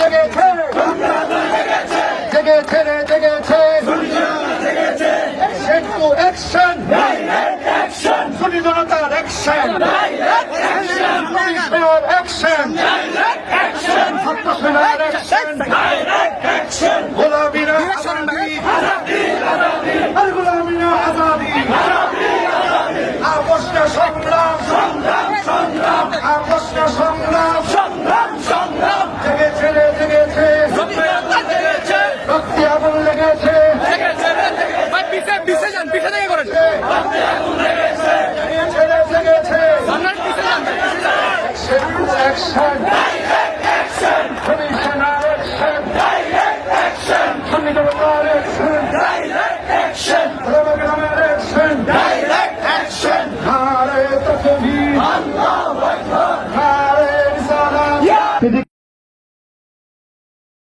জেগেছে জেগেছে রে জেগেছে অ্যাকশন টু অ্যাকশন সুনি জনতার অ্যাকশন পুলিশের অ্যাকশন ছাত্র সেনার অ্যাকশন গোলামীরা আজাদি আর গোলামীরা আজাদি আপোষ না সংগ্রাম আপোষ না সংগ্রাম জেগেছে রে জেগেছে রক্তে আগুন লেগেছে জেগেছে রে জেগেছে অ্যাকশন পুলিশ সেনার অ্যাকশন সুনি জনতার অ্যাকশন গ্রামের অ্যাকশন নারে তাকবীর আল্লাহু আকবার নারে রিসালাত